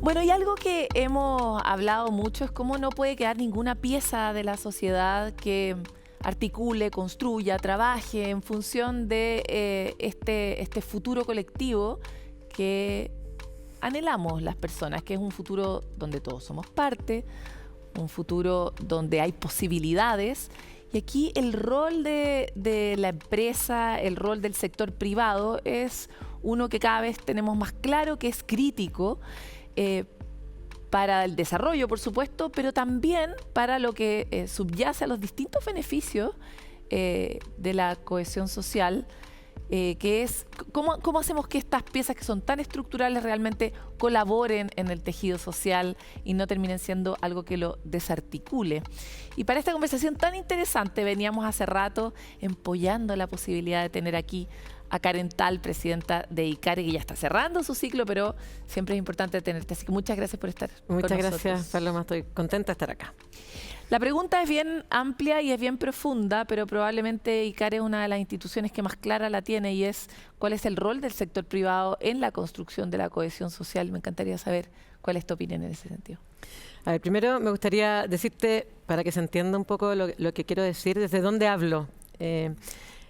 Bueno, y algo que hemos hablado mucho es cómo no puede quedar ninguna pieza de la sociedad que articule, construya, trabaje en función de este futuro colectivo que anhelamos las personas, que es un futuro donde todos somos parte, un futuro donde hay posibilidades. Y aquí el rol de la empresa, el rol del sector privado es uno que cada vez tenemos más claro, que es crítico para el desarrollo, por supuesto, pero también para lo que subyace a los distintos beneficios de la cohesión social, que es cómo hacemos que estas piezas que son tan estructurales realmente colaboren en el tejido social y no terminen siendo algo que lo desarticule. Y para esta conversación tan interesante veníamos hace rato empollando la posibilidad de tener aquí a Karen Tal, presidenta de ICARE, que ya está cerrando su ciclo, pero siempre es importante tenerte. Así que muchas gracias por estar con nosotros. Muchas gracias, Paloma. Estoy contenta de estar acá. La pregunta es bien amplia y es bien profunda, pero probablemente ICARE es una de las instituciones que más clara la tiene, y es cuál es el rol del sector privado en la construcción de la cohesión social. Me encantaría saber cuál es tu opinión en ese sentido. A ver, primero me gustaría decirte, para que se entienda un poco lo que quiero decir, desde dónde hablo.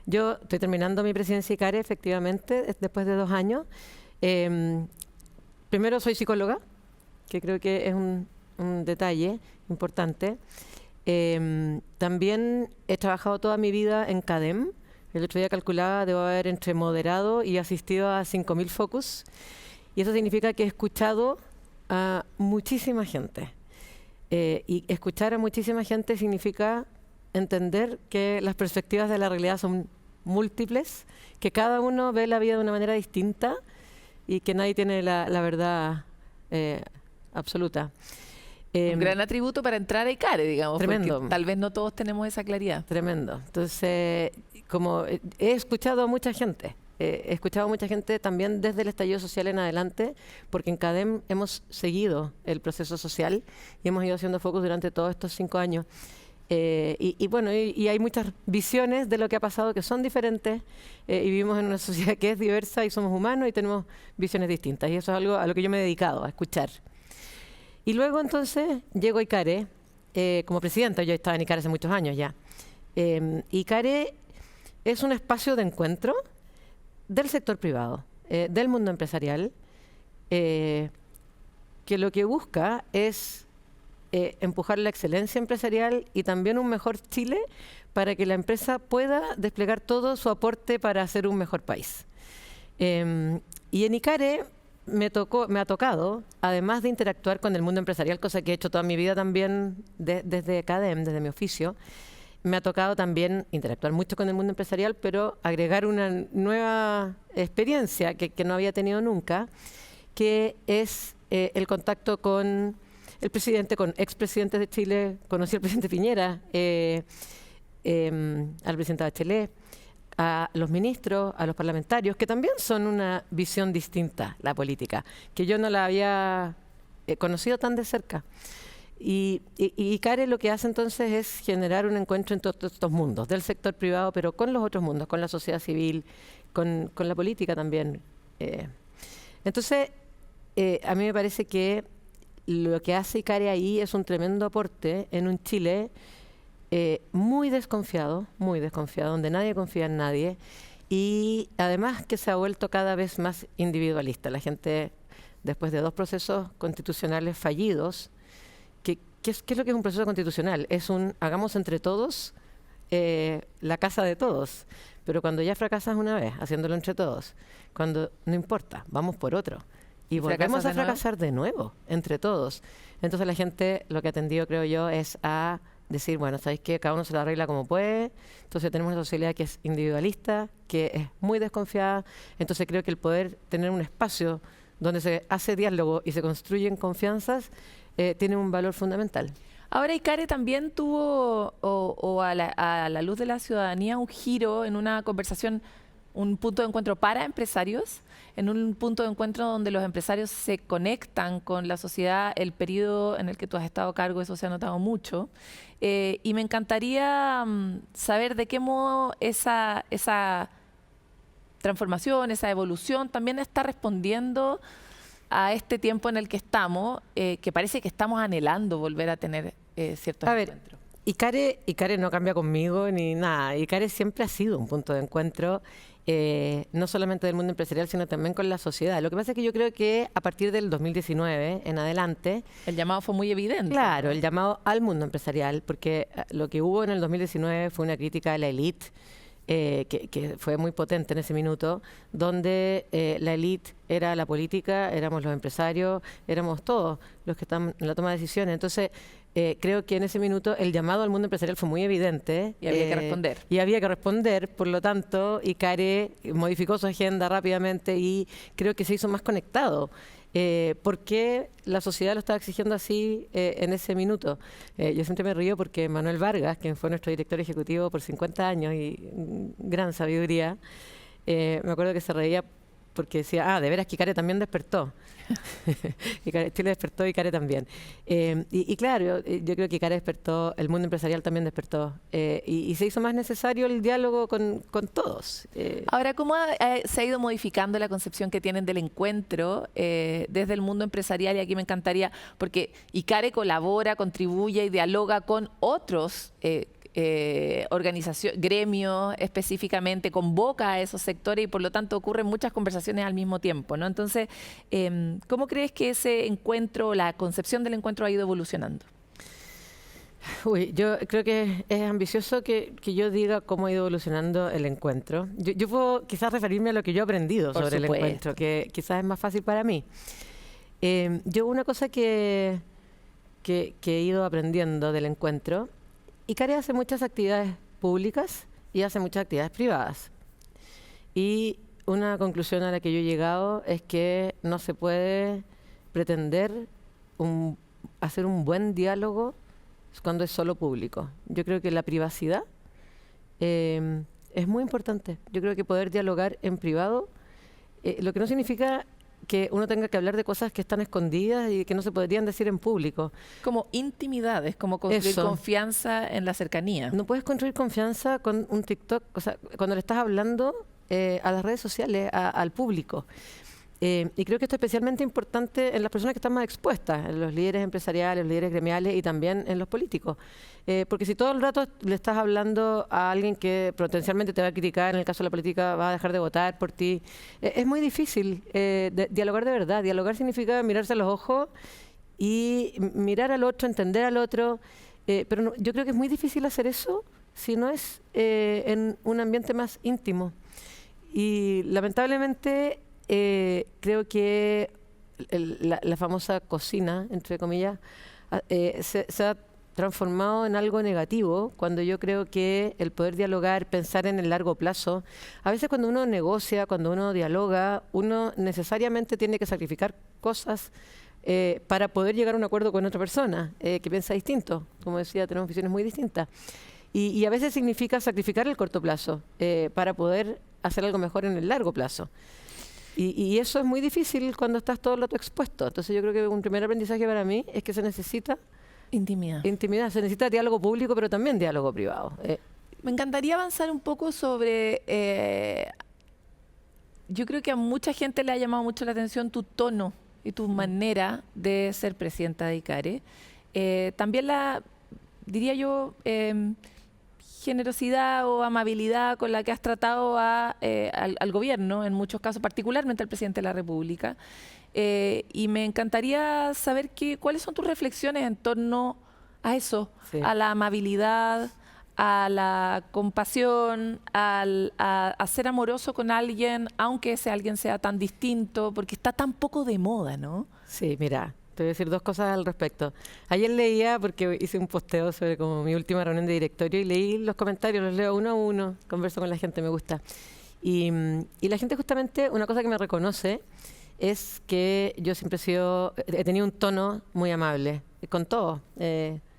Yo estoy terminando mi presidencia ICARE, efectivamente, después de 2 años. Primero soy psicóloga, que creo que es un detalle importante. También he trabajado toda mi vida en CADEM. El otro día calculaba, debo haber entre moderado y asistido a 5.000 focus. Y eso significa que he escuchado a muchísima gente. Y escuchar a muchísima gente significa entender que las perspectivas de la realidad son múltiples, que cada uno ve la vida de una manera distinta y que nadie tiene la verdad absoluta. Un gran atributo para entrar a ICARE, digamos, tremendo. porque tal vez no todos tenemos esa claridad. Tremendo. Entonces, como he escuchado a mucha gente, he escuchado a mucha gente también desde el estallido social en adelante, porque en CADEM hemos seguido el proceso social y hemos ido haciendo focus durante todos estos 5 años. Bueno, hay muchas visiones de lo que ha pasado que son diferentes, y vivimos en una sociedad que es diversa y somos humanos y tenemos visiones distintas, y eso es algo a lo que yo me he dedicado, a escuchar. Y luego entonces llego a ICARE como presidenta. Yo estaba en ICARE hace muchos años ya. ICARE es un espacio de encuentro del sector privado, del mundo empresarial, que lo que busca es empujar la excelencia empresarial y también un mejor Chile para que la empresa pueda desplegar todo su aporte para hacer un mejor país. Y en ICARE me ha tocado, además de interactuar con el mundo empresarial, cosa que he hecho toda mi vida también desde CADEM, desde mi oficio, me ha tocado también interactuar mucho con el mundo empresarial, pero agregar una nueva experiencia que no había tenido nunca, que es el contacto con el presidente, con expresidentes de Chile. Conocí al presidente Piñera, al presidente Bachelet, a los ministros, a los parlamentarios, que también son una visión distinta, la política, que yo no la había conocido tan de cerca. Y ICARE lo que hace entonces es generar un encuentro en todos estos mundos, del sector privado, pero con los otros mundos, con la sociedad civil, con la política también. Entonces, a mí me parece que lo que hace ICARE ahí es un tremendo aporte en un Chile muy desconfiado, donde nadie confía en nadie, y además que se ha vuelto cada vez más individualista. La gente, después de 2 procesos constitucionales fallidos, ¿qué es lo que es un proceso constitucional? Es hagamos entre todos la casa de todos, pero cuando ya fracasas una vez, haciéndolo entre todos, cuando no importa, vamos por otro. Y volvemos a fracasar de nuevo, entre todos. Entonces la gente, lo que ha tendido, creo yo, es a decir, bueno, ¿sabéis qué? Cada uno se la arregla como puede. Entonces tenemos una sociedad que es individualista, que es muy desconfiada. Entonces creo que el poder tener un espacio donde se hace diálogo y se construyen confianzas tiene un valor fundamental. Ahora ICARE también tuvo, a la luz de la ciudadanía, un giro en una conversación, un punto de encuentro para empresarios, en un punto de encuentro donde los empresarios se conectan con la sociedad. El periodo en el que tú has estado a cargo, eso se ha notado mucho. Y me encantaría saber de qué modo esa transformación, esa evolución también está respondiendo a este tiempo en el que estamos, que parece que estamos anhelando volver a tener ciertos encuentros. Icare no cambia conmigo ni nada. Icare siempre ha sido un punto de encuentro, no solamente del mundo empresarial, sino también con la sociedad. Lo que pasa es que yo creo que a partir del 2019 en adelante... El llamado fue muy evidente. Claro, el llamado al mundo empresarial, porque lo que hubo en el 2019 fue una crítica a la élite, que fue muy potente en ese minuto, donde la élite era la política, éramos los empresarios, éramos todos los que están en la toma de decisiones. Entonces, creo que en ese minuto el llamado al mundo empresarial fue muy evidente. Y había que responder. Y había que responder, por lo tanto, Icare modificó su agenda rápidamente y creo que se hizo más conectado. ¿Por qué la sociedad lo estaba exigiendo así en ese minuto? Yo siempre me río porque Manuel Vargas, quien fue nuestro director ejecutivo por 50 años y gran sabiduría, me acuerdo que se reía porque decía, de veras que Icare también despertó. Chile despertó y Icare también. Y claro, yo creo que Icare despertó, el mundo empresarial también despertó. Y se hizo más necesario el diálogo con todos. Ahora, ¿cómo se ha ido modificando la concepción que tienen del encuentro desde el mundo empresarial? Y aquí me encantaría, porque Icare colabora, contribuye y dialoga con otros organización, gremios específicamente, convoca a esos sectores y por lo tanto ocurren muchas conversaciones al mismo tiempo, ¿no? Entonces, ¿cómo crees que ese encuentro, la concepción del encuentro ha ido evolucionando? Uy, yo creo que es ambicioso que yo diga cómo ha ido evolucionando el encuentro. Yo puedo quizás referirme a lo que yo he aprendido sobre el encuentro, que quizás es más fácil para mí. Yo una cosa que he ido aprendiendo del encuentro, Icare hace muchas actividades públicas y hace muchas actividades privadas. Y una conclusión a la que yo he llegado es que no se puede pretender hacer un buen diálogo cuando es solo público. Yo creo que la privacidad es muy importante. Yo creo que poder dialogar en privado, lo que no significa que uno tenga que hablar de cosas que están escondidas y que no se podrían decir en público. Como intimidades, como construir confianza en la cercanía. No puedes construir confianza con un TikTok, o sea, cuando le estás hablando a las redes sociales, al público. Y creo que esto es especialmente importante en las personas que están más expuestas, en los líderes empresariales, los líderes gremiales y también en los políticos. Porque si todo el rato le estás hablando a alguien que potencialmente te va a criticar, en el caso de la política va a dejar de votar por ti, es muy difícil dialogar de verdad. Dialogar significa mirarse a los ojos y mirar al otro, entender al otro. Pero no, yo creo que es muy difícil hacer eso si no es en un ambiente más íntimo. Y lamentablemente creo que la famosa cocina, entre comillas, se ha transformado en algo negativo, cuando yo creo que el poder dialogar, pensar en el largo plazo, a veces cuando uno negocia, cuando uno dialoga, uno necesariamente tiene que sacrificar cosas para poder llegar a un acuerdo con otra persona que piensa distinto. Como decía, tenemos visiones muy distintas. Y a veces significa sacrificar el corto plazo para poder hacer algo mejor en el largo plazo. Y eso es muy difícil cuando estás todo el rato expuesto. Entonces yo creo que un primer aprendizaje para mí es que se necesita intimidad. Se necesita diálogo público, pero también diálogo privado. Me encantaría avanzar un poco sobre... yo creo que a mucha gente le ha llamado mucho la atención tu tono y tu manera de ser presidenta de Icare. También diría yo, generosidad o amabilidad con la que has tratado al gobierno, en muchos casos, particularmente al presidente de la República. Y me encantaría saber cuáles son tus reflexiones en torno a eso, a la amabilidad, a la compasión, a ser amoroso con alguien, aunque ese alguien sea tan distinto, porque está tan poco de moda, ¿no? Sí, mira, te voy a decir dos cosas al respecto. Ayer leía, porque hice un posteo sobre como mi última reunión de directorio, y leí los comentarios, los leo uno a uno, converso con la gente, me gusta. Y la gente justamente, una cosa que me reconoce es que yo siempre he tenido un tono muy amable, con todos,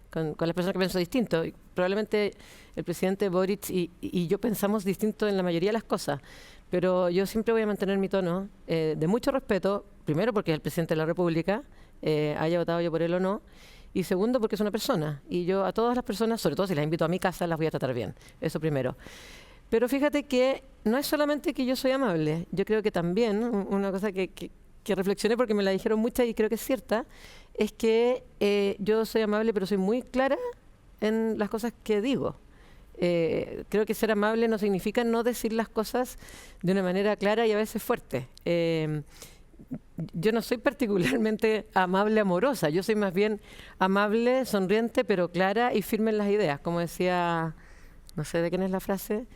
con las personas que pienso distinto. Y probablemente el presidente Boric y yo pensamos distinto en la mayoría de las cosas, pero yo siempre voy a mantener mi tono de mucho respeto, primero porque es el presidente de la República, haya votado yo por él o no, y segundo porque es una persona, y yo a todas las personas, sobre todo si las invito a mi casa, las voy a tratar bien, eso primero. Pero fíjate que no es solamente que yo soy amable, yo creo que también una cosa que que reflexioné porque me la dijeron muchas y creo que es cierta, es que yo soy amable, pero soy muy clara en las cosas que digo. Creo que ser amable no significa no decir las cosas de una manera clara y a veces fuerte. Yo no soy particularmente amable, amorosa. Yo soy más bien amable, sonriente, pero clara y firme en las ideas. Como decía, no sé de quién es la frase,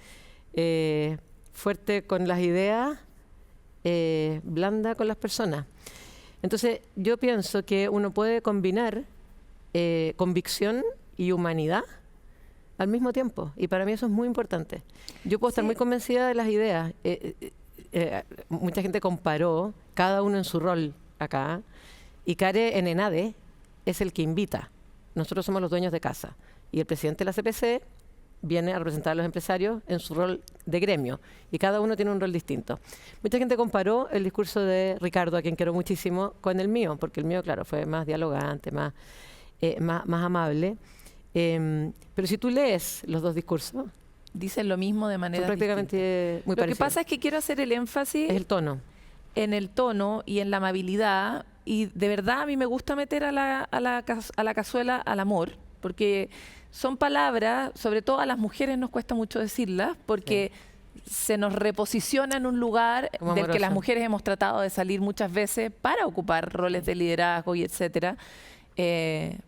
fuerte con las ideas, blanda con las personas. Entonces, yo pienso que uno puede combinar convicción y humanidad al mismo tiempo. Y para mí eso es muy importante. Yo puedo estar muy convencida de las ideas. Mucha gente comparó, cada uno en su rol acá, y Care en ENADE es el que invita. Nosotros somos los dueños de casa. Y el presidente de la CPC viene a representar a los empresarios en su rol de gremio. Y cada uno tiene un rol distinto. Mucha gente comparó el discurso de Ricardo, a quien quiero muchísimo, con el mío, porque el mío, claro, fue más dialogante, más amable. Pero si tú lees los dos discursos, dicen lo mismo de manera prácticamente muy parecidas. Lo que pasa es que quiero hacer el énfasis es el tono. En el tono y en la amabilidad, y de verdad a mí me gusta meter a la cazuela al amor, porque son palabras, sobre todo a las mujeres nos cuesta mucho decirlas, porque se nos reposiciona en un lugar del que las mujeres hemos tratado de salir muchas veces para ocupar roles de liderazgo y etcétera,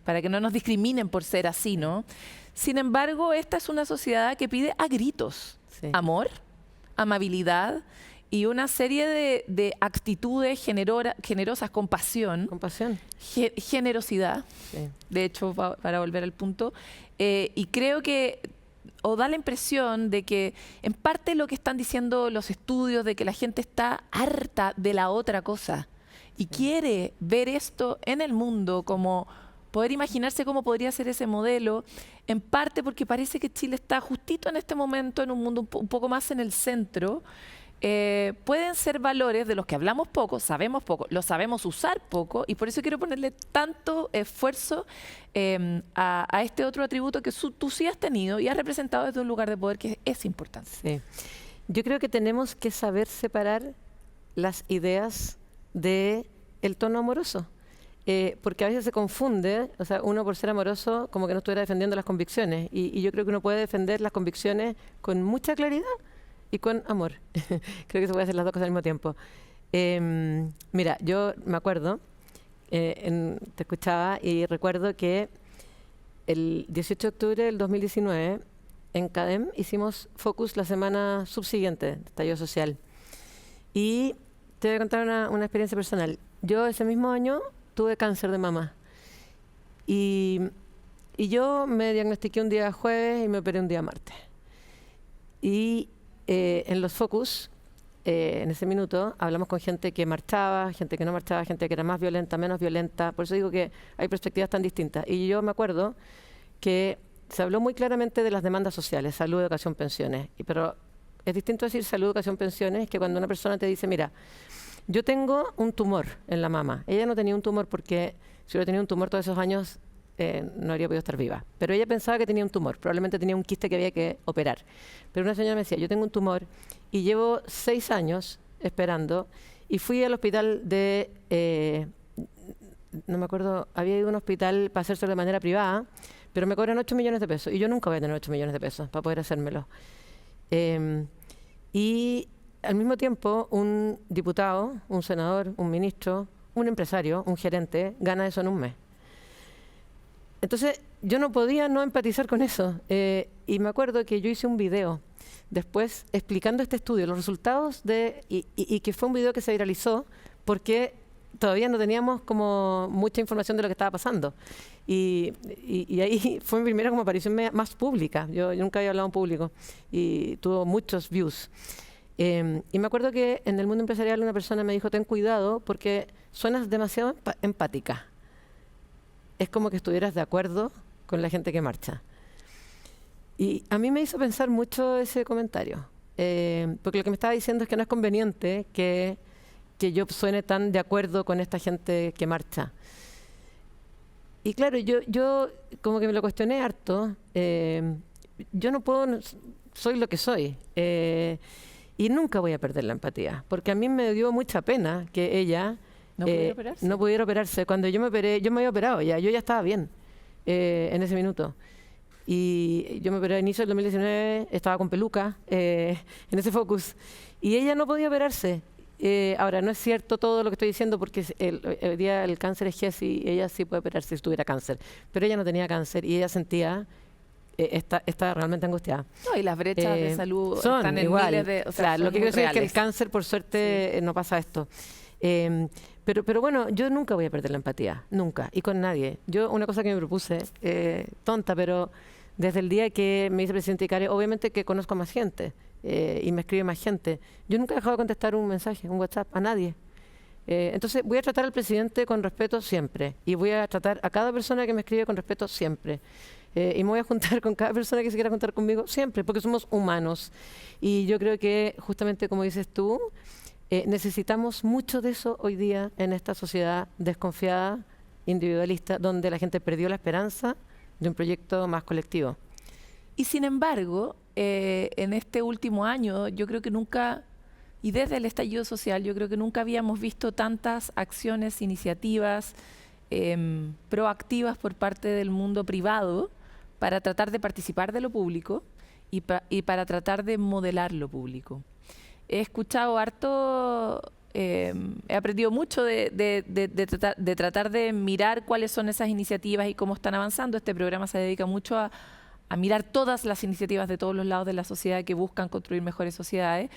para que no nos discriminen por ser así, ¿no? Sin embargo, esta es una sociedad que pide a gritos amor, amabilidad y una serie de actitudes generosas, compasión, generosidad, de hecho, para volver al punto. Y creo que, o da la impresión de que en parte lo que están diciendo los estudios, de que la gente está harta de la otra cosa y quiere ver esto en el mundo, como poder imaginarse cómo podría ser ese modelo, en parte porque parece que Chile está justito en este momento en un mundo un poco más en el centro. Pueden ser valores de los que hablamos poco, sabemos poco, los sabemos usar poco, y por eso quiero ponerle tanto esfuerzo a este otro atributo que tú sí has tenido y has representado desde un lugar de poder que es importante. Sí. Yo creo que tenemos que saber separar las ideas del tono amoroso. Porque a veces se confunde, o sea, uno por ser amoroso como que no estuviera defendiendo las convicciones, y yo creo que uno puede defender las convicciones con mucha claridad y con amor. Creo que se puede hacer las dos cosas al mismo tiempo. Mira, yo me acuerdo, te escuchaba y recuerdo que el 18 de octubre del 2019 en CADEM hicimos Focus la semana subsiguiente, estallido social. Y te voy a contar una experiencia personal. Yo ese mismo año tuve cáncer de mama. Y yo me diagnostiqué un día jueves y me operé un día martes. Y en los Focus, en ese minuto, hablamos con gente que marchaba, gente que no marchaba, gente que era más violenta, menos violenta. Por eso digo que hay perspectivas tan distintas. Y yo me acuerdo que se habló muy claramente de las demandas sociales, salud, educación, pensiones. Pero es distinto decir salud, educación, pensiones que cuando una persona te dice, mira, yo tengo un tumor en la mama. Ella no tenía un tumor porque si hubiera tenido un tumor todos esos años no habría podido estar viva. Pero ella pensaba que tenía un tumor, probablemente tenía un quiste que había que operar. Pero una señora me decía, yo tengo un tumor y llevo 6 años esperando, y fui al hospital no me acuerdo, había ido a un hospital para hacérselo de manera privada, pero me cobran 8 millones de pesos y yo nunca voy a tener 8 millones de pesos para poder hacérmelo. Y al mismo tiempo, un diputado, un senador, un ministro, un empresario, un gerente, gana eso en un mes. Entonces, yo no podía no empatizar con eso. Y me acuerdo que yo hice un video después explicando este estudio, los resultados y que fue un video que se viralizó porque todavía no teníamos como mucha información de lo que estaba pasando. Y ahí fue mi primera como aparición más pública. Yo nunca había hablado en público y tuvo muchos views. Y me acuerdo que en el mundo empresarial una persona me dijo, ten cuidado porque suenas demasiado empática. Es como que estuvieras de acuerdo con la gente que marcha. Y a mí me hizo pensar mucho ese comentario, porque lo que me estaba diciendo es que no es conveniente que yo suene tan de acuerdo con esta gente que marcha. Y claro, yo como que me lo cuestioné harto. Yo no puedo, soy lo que soy. Y nunca voy a perder la empatía, porque a mí me dio mucha pena que ella ¿No pudiera operarse? No pudiera operarse. Cuando yo me operé, yo me había operado ya, yo ya estaba bien en ese minuto. Y yo me operé a inicio del 2019, estaba con peluca en ese Focus. Y ella no podía operarse. Ahora, no es cierto todo lo que estoy diciendo porque hoy día el cáncer es Jessie y ella sí puede operarse si tuviera cáncer. Pero ella no tenía cáncer y ella sentía, está realmente angustiada. No, y las brechas de salud son están en igual. miles de... O sea, Claro, lo que quiero decir es que el reales. cáncer, por suerte, no pasa esto. Pero bueno, yo nunca voy a perder la empatía, nunca, y con nadie. Yo una cosa que me propuse, tonta, pero desde el día que me hice presidente vicario, obviamente que conozco a más gente y me escribe más gente. Yo nunca he dejado de contestar un mensaje, un WhatsApp, a nadie. Entonces voy a tratar al presidente con respeto siempre y voy a tratar a cada persona que me escribe con respeto siempre. Y me voy a juntar con cada persona que se quiera juntar conmigo siempre, porque somos humanos. Y yo creo que justamente como dices tú, necesitamos mucho de eso hoy día en esta sociedad desconfiada, individualista, donde la gente perdió la esperanza de un proyecto más colectivo. Y sin embargo, en este último año, yo creo que nunca, y desde el estallido social, yo creo que nunca habíamos visto tantas acciones, iniciativas proactivas por parte del mundo privado para tratar de participar de lo público y para tratar de modelar lo público. He escuchado harto, he aprendido mucho de tratar de mirar cuáles son esas iniciativas y cómo están avanzando. Este programa se dedica mucho a mirar todas las iniciativas de todos los lados de la sociedad que buscan construir mejores sociedades.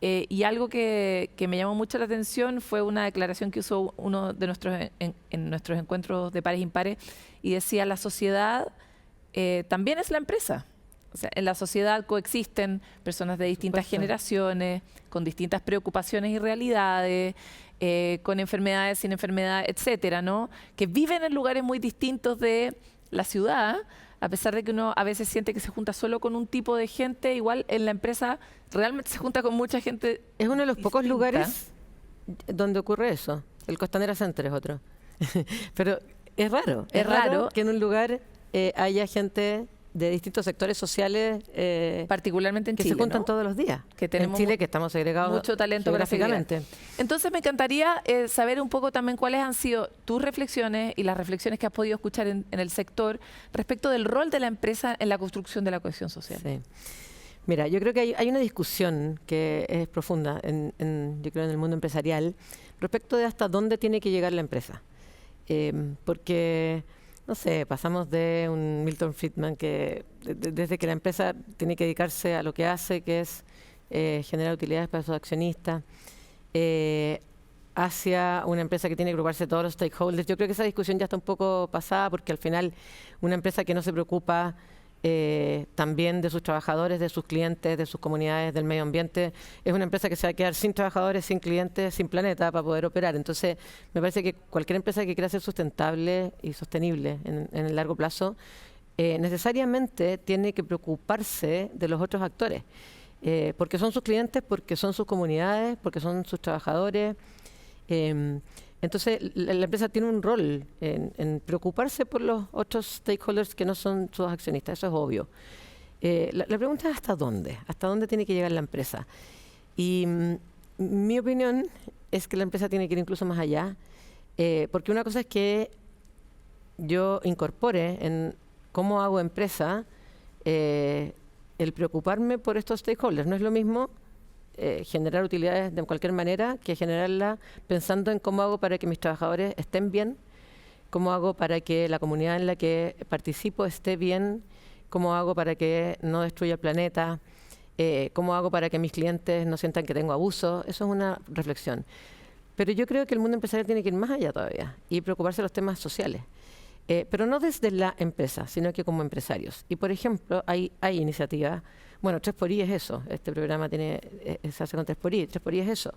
Y algo que me llamó mucho la atención fue una declaración que usó uno de en nuestros encuentros de pares impares y decía: la sociedad también es la empresa. O sea, en la sociedad coexisten personas de distintas generaciones, con distintas preocupaciones y realidades, con enfermedades, sin enfermedades, etcétera, ¿no? Que viven en lugares muy distintos de la ciudad, a pesar de que uno a veces siente que se junta solo con un tipo de gente, igual en la empresa realmente se junta con mucha gente. Es uno de los pocos distinta. lugares donde ocurre eso. El Costanera Center es otro. Pero es raro. Es raro que en un lugar haya gente de distintos sectores sociales particularmente en que Chile, se juntan ¿no? todos los días. Que tenemos en Chile, que estamos segregados mucho talento para geográficamente. Entonces me encantaría saber un poco también cuáles han sido tus reflexiones y las reflexiones que has podido escuchar en el sector respecto del rol de la empresa en la construcción de la cohesión social. Sí. Mira, yo creo que hay una discusión que es profunda, yo creo, en el mundo empresarial, respecto de hasta dónde tiene que llegar la empresa. Porque, no sé, pasamos de un Milton Friedman que desde que la empresa tiene que dedicarse a lo que hace, que es generar utilidades para sus accionistas, hacia una empresa que tiene que agruparse de todos los stakeholders. Yo creo que esa discusión ya está un poco pasada, porque al final una empresa que no se preocupa también de sus trabajadores, de sus clientes, de sus comunidades, del medio ambiente, es una empresa que se va a quedar sin trabajadores, sin clientes, sin planeta para poder operar. Entonces, me parece que cualquier empresa que quiera ser sustentable y sostenible en el largo plazo, necesariamente tiene que preocuparse de los otros actores, porque son sus clientes, porque son sus comunidades, porque son sus trabajadores. Entonces, la empresa tiene un rol en preocuparse por los otros stakeholders que no son sus accionistas, eso es obvio. La pregunta es ¿hasta dónde? ¿Hasta dónde tiene que llegar la empresa? Y mi opinión es que la empresa tiene que ir incluso más allá, porque una cosa es que yo incorpore en cómo hago empresa el preocuparme por estos stakeholders. No es lo mismo generar utilidades de cualquier manera que generarla pensando en cómo hago para que mis trabajadores estén bien, cómo hago para que la comunidad en la que participo esté bien, cómo hago para que no destruya el planeta, cómo hago para que mis clientes no sientan que tengo abuso. Eso es una reflexión. Pero yo creo que el mundo empresarial tiene que ir más allá todavía y preocuparse de los temas sociales. Pero no desde la empresa, sino que como empresarios. Y, por ejemplo, hay iniciativas. Bueno, 3xI es eso. Este programa se hace con 3xI. 3xI es eso.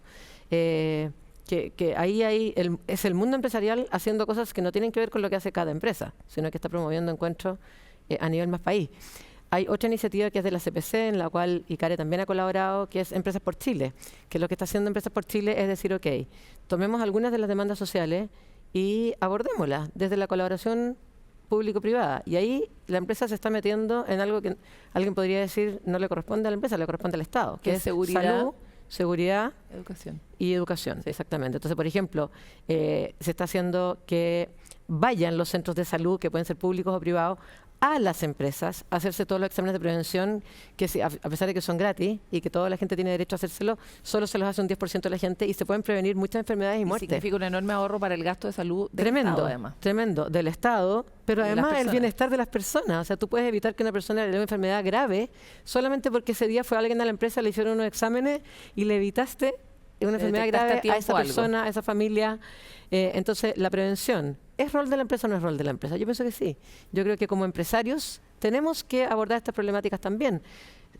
Que ahí es el mundo empresarial haciendo cosas que no tienen que ver con lo que hace cada empresa, sino que está promoviendo encuentros a nivel más país. Hay otra iniciativa que es de la CPC, en la cual ICARE también ha colaborado, que es Empresas por Chile. Que lo que está haciendo Empresas por Chile es decir, ok, tomemos algunas de las demandas sociales y abordémosla desde la colaboración público-privada. Y ahí la empresa se está metiendo en algo que alguien podría decir no le corresponde a la empresa, le corresponde al Estado, que es seguridad, salud seguridad Educación. y educación, exactamente. Entonces, por ejemplo, se está haciendo que vayan los centros de salud, que pueden ser públicos o privados, a las empresas a hacerse todos los exámenes de prevención, que a pesar de que son gratis y que toda la gente tiene derecho a hacérselo, solo se los hace un 10% de la gente y se pueden prevenir muchas enfermedades y muertes. Significa un enorme ahorro para el gasto de salud del Tremendo, Estado, además. tremendo, del Estado, pero De las además el personas. bienestar de las personas. O sea, tú puedes evitar que una persona le dé una enfermedad grave solamente porque ese día fue alguien a la empresa, le hicieron unos exámenes y le evitaste una enfermedad detectaste a grave a tiempo esa algo. persona, a esa familia. Entonces, la prevención, ¿es rol de la empresa o no es rol de la empresa? Yo pienso que sí. Yo creo que como empresarios tenemos que abordar estas problemáticas también.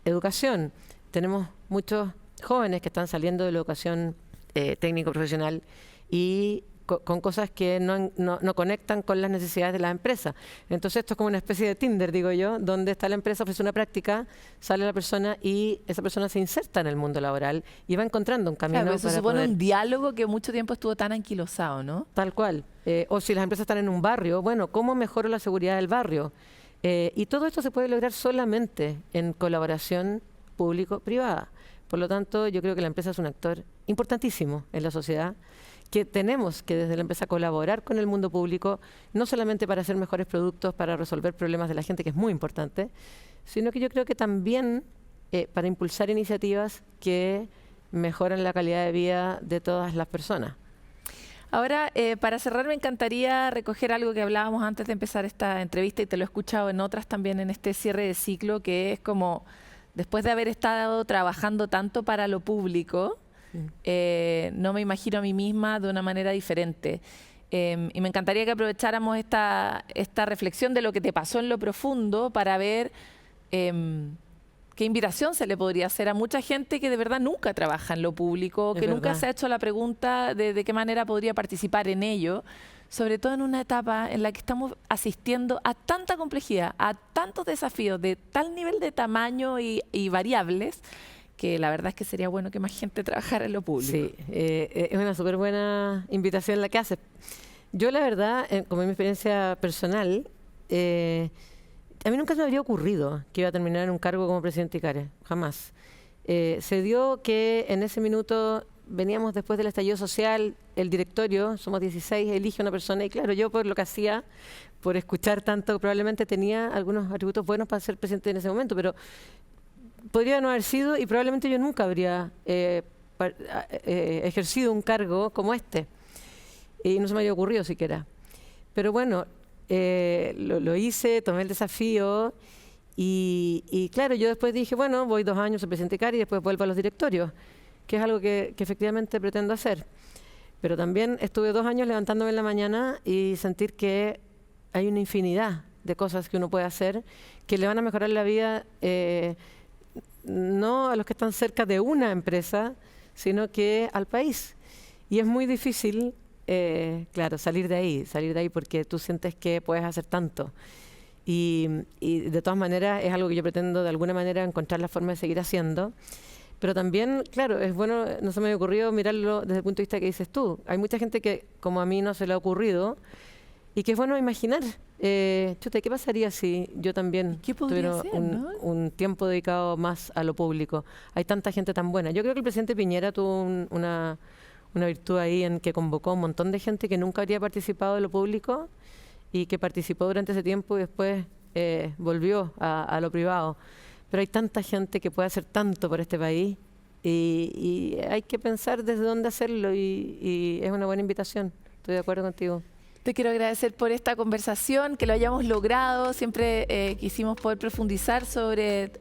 Educación, tenemos muchos jóvenes que están saliendo de la educación técnico-profesional y con cosas que no conectan con las necesidades de las empresas. Entonces esto es como una especie de Tinder, digo yo, donde está la empresa, ofrece una práctica, sale la persona y esa persona se inserta en el mundo laboral y va encontrando un camino Claro, eso para supone poder... un diálogo que mucho tiempo estuvo tan anquilosado, ¿no? Tal cual. O si las empresas están en un barrio, bueno, ¿cómo mejoro la seguridad del barrio? Y todo esto se puede lograr solamente en colaboración público-privada. Por lo tanto, yo creo que la empresa es un actor importantísimo en la sociedad, que tenemos que desde la empresa colaborar con el mundo público, no solamente para hacer mejores productos, para resolver problemas de la gente, que es muy importante, sino que yo creo que también para impulsar iniciativas que mejoran la calidad de vida de todas las personas. Ahora, para cerrar, me encantaría recoger algo que hablábamos antes de empezar esta entrevista y te lo he escuchado en otras también en este cierre de ciclo, que es como, después de haber estado trabajando tanto para lo público, no me imagino a mí misma de una manera diferente. Y me encantaría que aprovecháramos esta reflexión de lo que te pasó en lo profundo para ver qué invitación se le podría hacer a mucha gente que de verdad nunca trabaja en lo público, que nunca se ha hecho la pregunta de qué manera podría participar en ello, sobre todo en una etapa en la que estamos asistiendo a tanta complejidad, a tantos desafíos de tal nivel de tamaño y variables, que la verdad es que sería bueno que más gente trabajara en lo público. Sí, es una súper buena invitación la que haces. Yo la verdad, como en mi experiencia personal, a mí nunca se me habría ocurrido que iba a terminar en un cargo como presidente ICARE, jamás. Se dio que en ese minuto veníamos después del estallido social, el directorio, somos 16, elige una persona y claro, yo por lo que hacía, por escuchar tanto, probablemente tenía algunos atributos buenos para ser presidente en ese momento, pero podría no haber sido y probablemente yo nunca habría ejercido un cargo como este. Y no se me había ocurrido siquiera. Pero bueno, lo hice, tomé el desafío y claro, yo después dije, bueno, voy 2 años a presidente ICARE y después vuelvo a los directorios, que es algo que efectivamente pretendo hacer. Pero también estuve 2 años levantándome en la mañana y sentir que hay una infinidad de cosas que uno puede hacer que le van a mejorar la vida, no a los que están cerca de una empresa, sino que al país. Y es muy difícil, claro, salir de ahí porque tú sientes que puedes hacer tanto. Y de todas maneras es algo que yo pretendo de alguna manera encontrar la forma de seguir haciendo. Pero también, claro, es bueno, no se me había ocurrido mirarlo desde el punto de vista que dices tú. Hay mucha gente que, como a mí, no se le ha ocurrido y que es bueno imaginar, chuta, ¿qué pasaría si yo también tuviera un tiempo dedicado más a lo público? Hay tanta gente tan buena. Yo creo que el presidente Piñera tuvo una virtud ahí en que convocó a un montón de gente que nunca habría participado de lo público y que participó durante ese tiempo y después volvió a lo privado. Pero hay tanta gente que puede hacer tanto por este país y hay que pensar desde dónde hacerlo y es una buena invitación. Estoy de acuerdo contigo. Te quiero agradecer por esta conversación, que lo hayamos logrado. Siempre quisimos poder profundizar sobre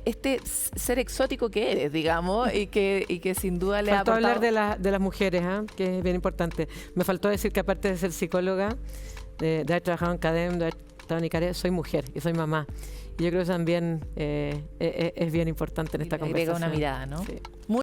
este ser exótico que eres, digamos, y que sin duda le ha aportado... Faltó hablar de las mujeres, que es bien importante. Me faltó decir que aparte de ser psicóloga, de haber trabajado en CADEM, de haber estado en ICARE, soy mujer y soy mamá. Y yo creo que también es bien importante en esta conversación. Agrega una mirada, ¿no? Sí.